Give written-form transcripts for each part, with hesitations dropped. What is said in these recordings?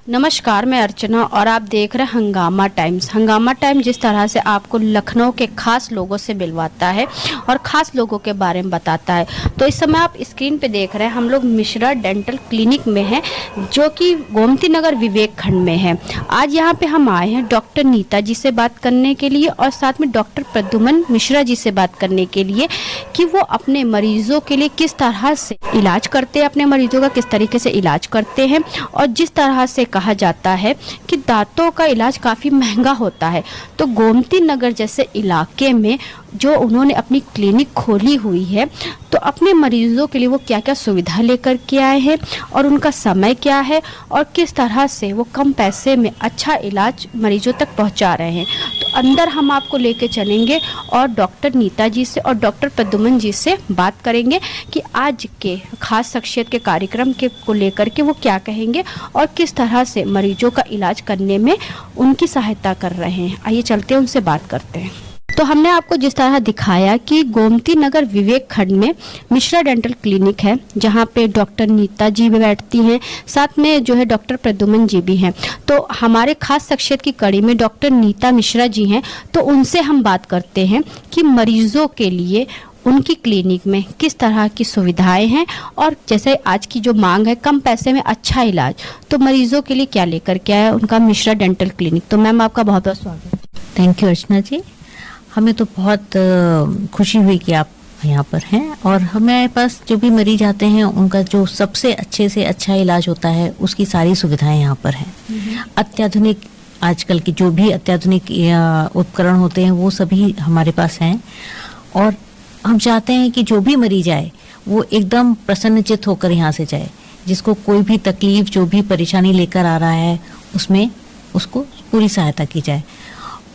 नमस्कार, मैं अर्चना और आप देख रहे हैं हंगामा टाइम्स। हंगामा टाइम जिस तरह से आपको लखनऊ के खास लोगों से मिलवाता है और ख़ास लोगों के बारे में बताता है, तो इस समय आप स्क्रीन पे देख रहे हैं हम लोग मिश्रा डेंटल क्लिनिक में हैं, जो कि गोमती नगर विवेक खंड में है। आज यहाँ पे हम आए हैं डॉक्टर नीता जी से बात करने के लिए और साथ में डॉक्टर प्रद्युमन मिश्रा जी से बात करने के लिए कि वो अपने मरीजों के लिए किस तरह से इलाज करते हैं, अपने मरीजों का किस तरीके से इलाज करते हैं। और जिस तरह से कहा जाता है कि दांतों का इलाज काफ़ी महंगा होता है, तो गोमती नगर जैसे इलाके में जो उन्होंने अपनी क्लिनिक खोली हुई है, तो अपने मरीजों के लिए वो क्या क्या सुविधा लेकर के आए हैं और उनका समय क्या है और किस तरह से वो कम पैसे में अच्छा इलाज मरीजों तक पहुंचा रहे हैं। तो अंदर हम आपको लेके चलेंगे और डॉक्टर नीता जी से और डॉक्टर प्रद्युमन जी से बात करेंगे कि आज के खास शख्सियत के कार्यक्रम के को लेकर के वो क्या कहेंगे और किस तरह से मरीजों का इलाज करने में उनकी सहायता कर रहे हैं। आइए चलते हैं, उनसे बात करते हैं। तो हमने आपको जिस तरह दिखाया कि गोमती नगर विवेक खंड में मिश्रा डेंटल क्लिनिक है, जहां पे डॉक्टर नीता जी भी बैठती हैं, साथ में जो है डॉक्टर प्रद्युमन जी भी हैं। तो हमारे खास शख्सियत की कड़ी में डॉक्टर नीता मिश्रा जी हैं, तो उनसे हम बात करते हैं कि मरीजों के लिए उनकी क्लिनिक में किस तरह की सुविधाएं हैं और जैसे आज की जो मांग है कम पैसे में अच्छा इलाज, तो मरीजों के लिए क्या लेकर के आया उनका मिश्रा डेंटल क्लिनिक। तो मैम आपका बहुत बहुत स्वागत। थैंक यू अर्चना जी, हमें तो बहुत खुशी हुई कि आप यहाँ पर हैं और हमारे पास जो भी मरीज आते हैं उनका जो सबसे अच्छे से अच्छा इलाज होता है उसकी सारी सुविधाएं यहाँ पर हैं। अत्याधुनिक आजकल की जो भी अत्याधुनिक उपकरण होते हैं वो सभी हमारे पास हैं और हम चाहते हैं कि जो भी मरीज आए वो एकदम प्रसन्नचित्त होकर यहाँ से जाए। जिसको कोई भी तकलीफ जो भी परेशानी लेकर आ रहा है उसमें उसको पूरी सहायता की जाए।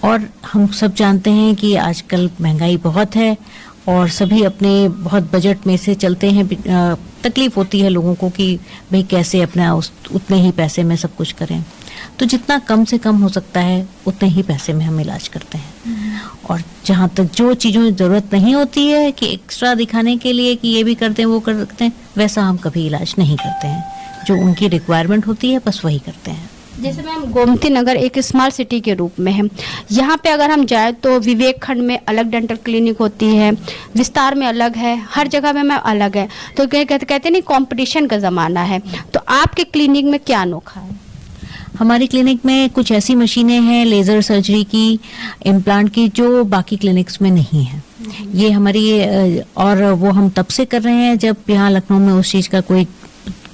और हम सब जानते हैं कि आजकल महंगाई बहुत है और सभी अपने बहुत बजट में से चलते हैं। तकलीफ होती है लोगों को कि भाई कैसे अपना उतने ही पैसे में सब कुछ करें, तो जितना कम से कम हो सकता है उतने ही पैसे में हम इलाज करते हैं। और जहाँ तक जो चीज़ों की ज़रूरत नहीं होती है कि एक्स्ट्रा दिखाने के लिए कि ये भी करते हैं वो करते हैं, वैसा हम कभी इलाज नहीं करते हैं। जो उनकी रिक्वायरमेंट होती है बस वही करते हैं। जैसे मैम गोमती नगर एक स्मार्ट सिटी के रूप में है, यहाँ पे अगर हम जाए तो विवेक खंड में अलग डेंटल क्लिनिक होती है, विस्तार में अलग है, हर जगह में मैम अलग है। तो कहते नहीं कंपटीशन का ज़माना है, तो आपके क्लिनिक में क्या अनोखा है? हमारी क्लिनिक में कुछ ऐसी मशीनें हैं लेज़र सर्जरी की, इम्प्लांट की, जो बाकी क्लिनिक्स में नहीं है। ये हमारी और वो हम तब से कर रहे हैं जब यहाँ लखनऊ में उस चीज़ का कोई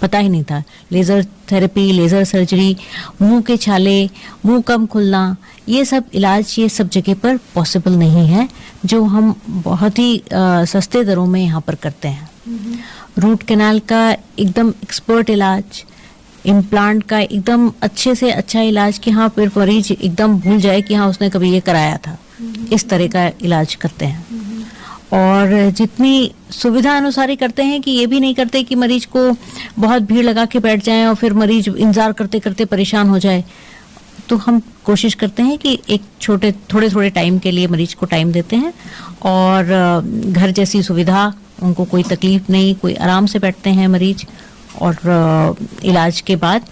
पता ही नहीं था। लेज़र थेरेपी, लेज़र सर्जरी, मुंह के छाले, मुंह कम खुलना, ये सब इलाज ये सब जगह पर पॉसिबल नहीं है, जो हम बहुत ही सस्ते दरों में यहाँ पर करते हैं। रूट कैनाल का एकदम एक्सपर्ट इलाज, इम्प्लांट का एकदम अच्छे से अच्छा इलाज कि हाँ फिर मरीज एकदम भूल जाए कि हाँ उसने कभी ये कराया था, इस तरह का इलाज करते हैं। और जितनी सुविधा अनुसार ही करते हैं कि ये भी नहीं करते कि मरीज को बहुत भीड़ लगा के बैठ जाएं और फिर मरीज इंतजार करते करते परेशान हो जाए। तो हम कोशिश करते हैं कि एक थोड़े टाइम के लिए मरीज को टाइम देते हैं और घर जैसी सुविधा, उनको कोई तकलीफ नहीं, कोई आराम से बैठते हैं मरीज। और इलाज के बाद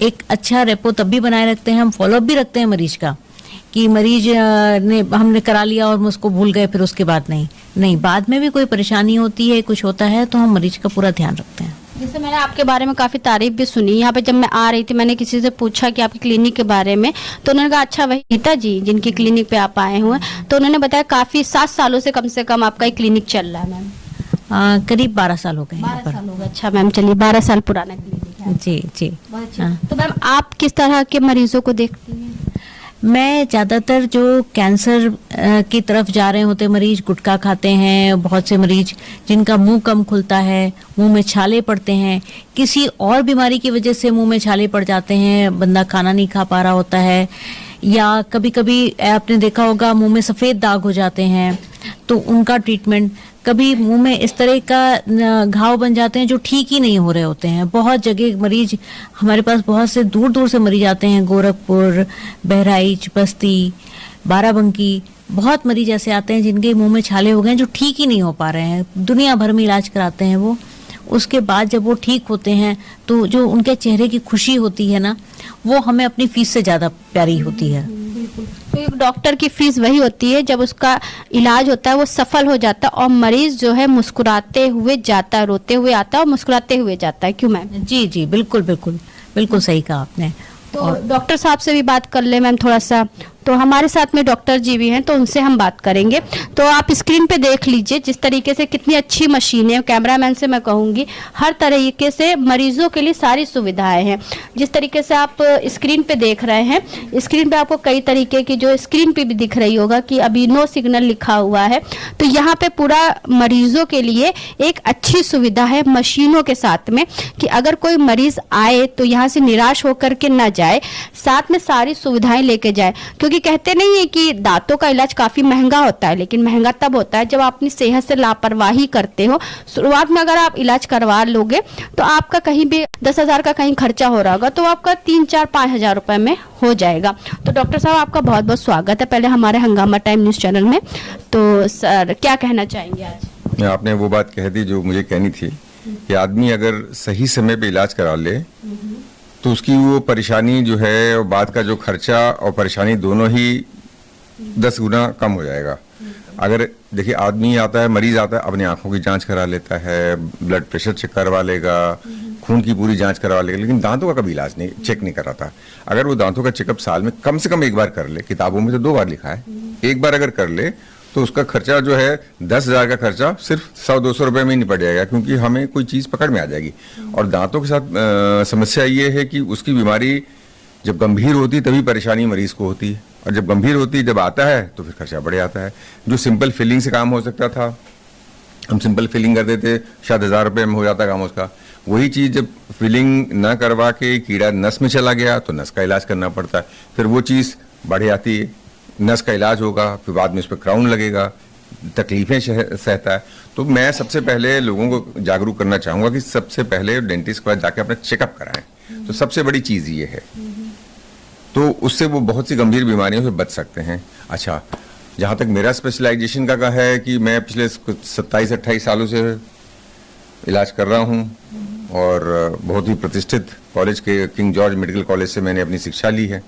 एक अच्छा रेपो तब भी बनाए रखते हैं, हम फॉलोअप भी रखते हैं मरीज का कि मरीज ने हमने करा लिया और उसको भूल गए फिर उसके बाद नहीं, बाद में भी कोई परेशानी होती है, कुछ होता है, तो हम मरीज का पूरा ध्यान रखते हैं। जैसे मैंने आपके बारे में काफ़ी तारीफ भी सुनी यहाँ पे, जब मैं आ रही थी मैंने किसी से पूछा कि आपकी क्लिनिक के बारे में, तो उन्होंने कहा अच्छा वही नीता जी जिनकी क्लिनिक पे आप आए हुए हैं। तो उन्होंने बताया काफ़ी 7 सालों से कम आपका एक क्लिनिक चल रहा है मैम। करीब 12 साल हो गए। 12 साल हो गए। अच्छा मैम, चलिए 12 साल पुराना क्लिनिक है। जी। तो मैम आप किस तरह के मरीजों को देखती हैं? मैं ज़्यादातर जो कैंसर की तरफ जा रहे होते मरीज, गुटखा खाते हैं, बहुत से मरीज जिनका मुंह कम खुलता है, मुंह में छाले पड़ते हैं, किसी और बीमारी की वजह से मुंह में छाले पड़ जाते हैं, बंदा खाना नहीं खा पा रहा होता है, या कभी कभी आपने देखा होगा मुंह में सफ़ेद दाग हो जाते हैं, तो उनका ट्रीटमेंट, कभी मुंह में इस तरह का घाव बन जाते हैं जो ठीक ही नहीं हो रहे होते हैं। बहुत जगह मरीज हमारे पास, बहुत से दूर दूर से मरीज आते हैं, गोरखपुर, बहराइच, बस्ती, बाराबंकी, बहुत मरीज ऐसे आते हैं जिनके मुंह में छाले हो गए हैं जो ठीक ही नहीं हो पा रहे हैं। दुनिया भर में इलाज कराते हैं वो, उसके बाद जब वो ठीक होते हैं तो जो उनके चेहरे की खुशी होती है ना, वो हमें अपनी फीस से ज्यादा प्यारी होती है। तो एक डॉक्टर की फीस वही होती है जब उसका इलाज होता है वो सफल हो जाता है और मरीज जो है मुस्कुराते हुए जाता है, रोते हुए आता है और मुस्कुराते हुए जाता है। क्यों मैम? जी जी, बिल्कुल बिल्कुल बिल्कुल सही कहा आपने। तो डॉक्टर साहब से भी बात कर ले मैम थोड़ा सा। तो हमारे साथ में डॉक्टर जी भी हैं तो उनसे हम बात करेंगे। तो आप स्क्रीन पे देख लीजिए जिस तरीके से कितनी अच्छी मशीनें हैं। कैमरामैन से मैं कहूँगी हर तरीके से मरीजों के लिए सारी सुविधाएं हैं। जिस तरीके से आप स्क्रीन पे देख रहे हैं, स्क्रीन पे आपको कई तरीके की जो स्क्रीन पे भी दिख रही होगा कि अभी नो सिग्नल लिखा हुआ है। तो यहाँ पे पूरा मरीजों के लिए एक अच्छी सुविधा है मशीनों के साथ में कि अगर कोई मरीज आए तो यहाँ से निराश होकर के ना जाए, साथ में सारी सुविधाएं लेके जाए। क्योंकि कहते नहीं है कि दांतों का इलाज काफी महंगा होता है, लेकिन महंगा तब होता है जब आप अपनी सेहत से लापरवाही करते हो। शुरुआत में अगर आप इलाज करवा लोगे तो आपका कहीं भी 10,000 का कहीं खर्चा हो रहा होगा तो आपका 3-4-5 हजार रुपए में हो जाएगा। तो डॉक्टर साहब आपका बहुत बहुत स्वागत है पहले हमारे हंगामा टाइम न्यूज चैनल में। तो सर क्या कहना चाहेंगे आज? आपने वो बात कह दी जो मुझे कहनी थी कि आदमी अगर सही समय पे इलाज करा ले तो उसकी वो परेशानी जो है और बाद का जो खर्चा और परेशानी दोनों ही 10 गुना कम हो जाएगा। अगर देखिए आदमी आता है, मरीज आता है, अपनी आंखों की जांच करा लेता है, ब्लड प्रेशर चेक करवा लेगा, खून की पूरी जांच करवा लेगा, लेकिन दांतों का कभी इलाज नहीं चेक नहीं कराता। अगर वो दांतों का चेकअप साल में कम से कम एक बार कर ले, किताबों में तो 2 बार लिखा है, एक बार अगर कर ले तो उसका खर्चा जो है 10,000 का खर्चा सिर्फ 100-200 रुपए में ही निपट जाएगा, क्योंकि हमें कोई चीज पकड़ में आ जाएगी। और दांतों के साथ समस्या ये है कि उसकी बीमारी जब गंभीर होती है तभी परेशानी मरीज को होती है, और जब गंभीर होती है जब आता है तो फिर खर्चा बढ़ जाता है। जो सिंपल फिलिंग से काम हो सकता था, हम सिंपल फिलिंग करते थे, शायद 1,000 रुपए में हो जाता काम उसका। वही चीज जब फिलिंग न करवा के कीड़ा नस में चला गया तो नस का इलाज करना पड़ता है, फिर वो चीज बढ़ जाती है, नस का इलाज होगा, फिर बाद में उस पर क्राउन लगेगा, तकलीफें सहता है। तो मैं सबसे पहले लोगों को जागरूक करना चाहूंगा कि सबसे पहले डेंटिस्ट के पास जाके अपना चेकअप कराएं। तो सबसे बड़ी चीज ये है, तो उससे वो बहुत सी गंभीर बीमारियों से बच सकते हैं। अच्छा, जहां तक मेरा स्पेशलाइजेशन का है कि मैं पिछले 27-28 सालों से इलाज कर रहा हूं और बहुत ही प्रतिष्ठित कॉलेज के किंग जॉर्ज मेडिकल कॉलेज से मैंने अपनी शिक्षा ली है।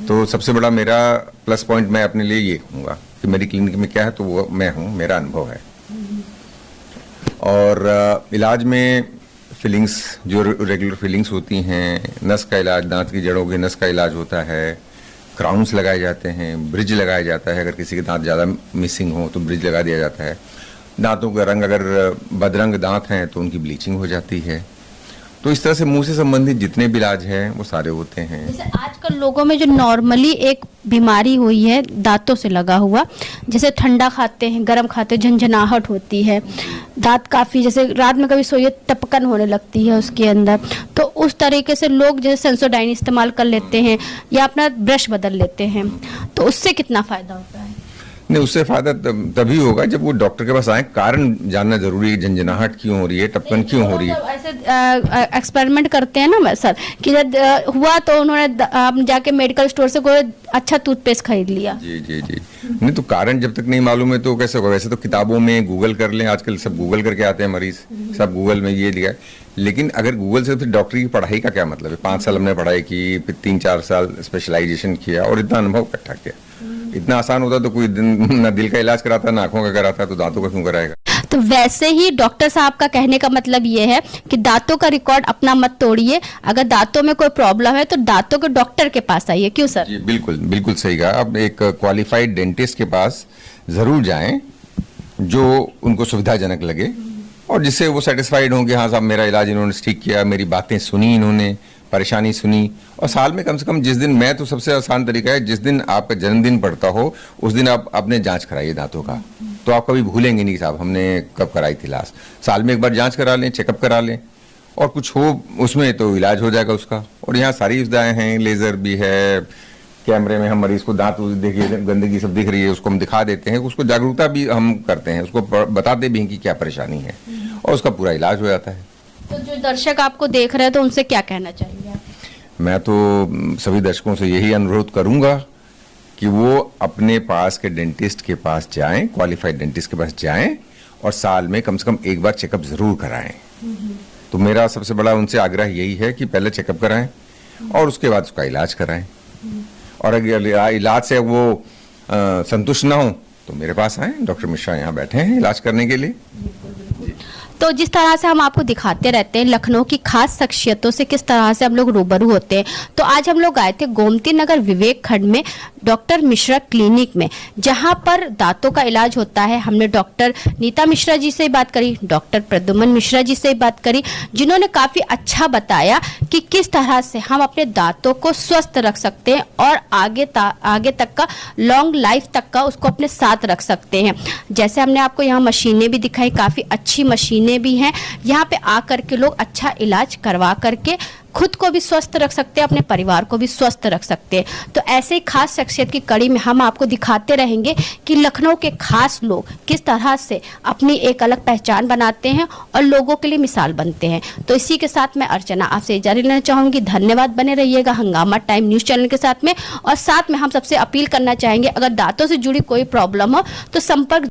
तो सबसे बड़ा मेरा प्लस पॉइंट मैं अपने लिए ये कहूँगा कि मेरी क्लिनिक में क्या है तो वो मैं हूँ, मेरा अनुभव है। और इलाज में फिलिंग्स, जो रेगुलर फिलिंग्स होती हैं, नस का इलाज, दांत की जड़ों के नस का इलाज होता है, क्राउन्स लगाए जाते हैं, ब्रिज लगाया जाता है, अगर किसी के दांत ज़्यादा मिसिंग हो तो ब्रिज लगा दिया जाता है। दांतों का रंग, अगर बदरंग दांत हैं तो उनकी ब्लीचिंग हो जाती है। तो इस तरह से मुंह से संबंधित जितने भी इलाज हैं वो सारे होते हैं। जैसे आजकल लोगों में जो नॉर्मली एक बीमारी हुई है दांतों से लगा हुआ, जैसे ठंडा खाते हैं, गर्म खाते हैं, झंझनाहट होती है, दांत काफी, जैसे रात में कभी सोइए टपकन होने लगती है उसके अंदर, तो उस तरीके से लोग जैसे सेंसोडाइन इस्तेमाल कर लेते हैं या अपना ब्रश बदल लेते हैं, तो उससे कितना फायदा होता है? नहीं, उससे फायदा तभी होगा जब वो डॉक्टर के पास आए। कारण जानना जरूरी है, झंझनाहट क्यों हो रही है, टपकन क्यों हो रही है। ऐसे एक्सपेरिमेंट करते हैं ना सर कि जब हुआ तो उन्होंने जाके मेडिकल स्टोर से कोई अच्छा टूथपेस्ट खरीद लिया। जी जी जी, नहीं तो कारण जब तक नहीं मालूम है तो कैसे होगा। वैसे तो किताबों में गूगल कर लें, आजकल सब गूगल करके आते हैं मरीज, सब गूगल में ये लिखा है। लेकिन अगर गूगल से फिर डॉक्टरी की पढ़ाई का क्या मतलब है? 5 साल हमने पढ़ाई की, फिर 3-4 साल स्पेशलाइजेशन किया और इतना अनुभव इकट्ठा किया। इतना आसान होता तो कोई ना दिल का इलाज कराता, ना आंखों का कराता, तो दांतों का क्यों कराएगा। तो वैसे ही डॉक्टर साहब का कहने का मतलब ये है कि दांतों का रिकॉर्ड अपना मत तोड़िए, अगर दांतों में कोई प्रॉब्लम है तो दांतों के डॉक्टर के पास आइए। क्यों सर? जी बिल्कुल बिल्कुल सही कहा। अब एक क्वालिफाइड डेंटिस्ट के पास जरूर जाएं जो उनको सुविधाजनक लगे और जिससे वो सेटिस्फाइड होंगे, हाँ साहब मेरा इलाज इन्होंने ठीक किया, मेरी बातें सुनी, इन्होंने परेशानी सुनी। और साल में कम से कम जिस दिन, मैं तो सबसे आसान तरीका है, जिस दिन आपका जन्मदिन पड़ता हो उस दिन आप अपने जांच कराइए दांतों का, तो आप कभी भूलेंगे नहीं साहब हमने कब कराई थी लास्ट। साल में एक बार जांच करा लें, चेकअप करा लें, और कुछ हो उसमें तो इलाज हो जाएगा उसका। और यहाँ सारी सुविधाएं हैं, लेजर भी है, कैमरे में हम मरीज को दांत देखिए गंदगी सब दिख रही है उसको हम दिखा देते हैं, उसको जागरूकता भी हम करते हैं, उसको बताते भी हैं कि क्या परेशानी है और उसका पूरा इलाज हो जाता है। तो जो दर्शक आपको देख रहे हैं तो उनसे क्या कहना चाहेंगे आप? मैं तो सभी दर्शकों से यही अनुरोध करूंगा कि वो अपने पास के डेंटिस्ट के पास जाएं, क्वालिफाइड डेंटिस्ट के पास जाएं और साल में कम से कम एक बार चेकअप जरूर कराएं। तो मेरा सबसे बड़ा उनसे आग्रह यही है कि पहले चेकअप कराएं और उसके बाद उसका इलाज कराएं। और अगर इलाज से वो संतुष्ट ना हो तो मेरे पास आए, डॉक्टर मिश्रा यहाँ बैठे हैं इलाज करने के लिए। तो जिस तरह से हम आपको दिखाते रहते हैं लखनऊ की खास शख्सियतों से किस तरह से हम लोग रूबरू होते हैं, तो आज हम लोग आए थे गोमती नगर विवेक खंड में डॉक्टर मिश्रा क्लिनिक में, जहां पर दांतों का इलाज होता है। हमने डॉक्टर नीता मिश्रा जी से बात करी, डॉक्टर प्रद्युमन मिश्रा जी से बात करी, जिन्होंने काफी अच्छा बताया कि किस तरह से हम अपने दांतों को स्वस्थ रख सकते हैं और आगे तक का लॉन्ग लाइफ तक का उसको अपने साथ रख सकते हैं। जैसे हमने आपको यहाँ मशीनें भी दिखाई, काफी अच्छी मशीनें भी हैं। यहाँ पे आकर के लोग अच्छा इलाज करवा करके खुद को भी स्वस्थ रख सकते हैं, अपने परिवार को भी स्वस्थ रख सकते हैं। तो ऐसे ही खास शख्सियत की कड़ी में हम आपको दिखाते रहेंगे कि लखनऊ के खास लोग किस तरह से अपनी एक अलग पहचान बनाते हैं और लोगों के लिए मिसाल बनते हैं। तो इसी के साथ मैं अर्चना आपसे इजाजत लेना चाहूंगी। धन्यवाद, बने रहिएगा हंगामा टाइम न्यूज चैनल के साथ में। और साथ में हम सबसे अपील करना चाहेंगे, अगर दांतों से जुड़ी कोई प्रॉब्लम हो तो संपर्क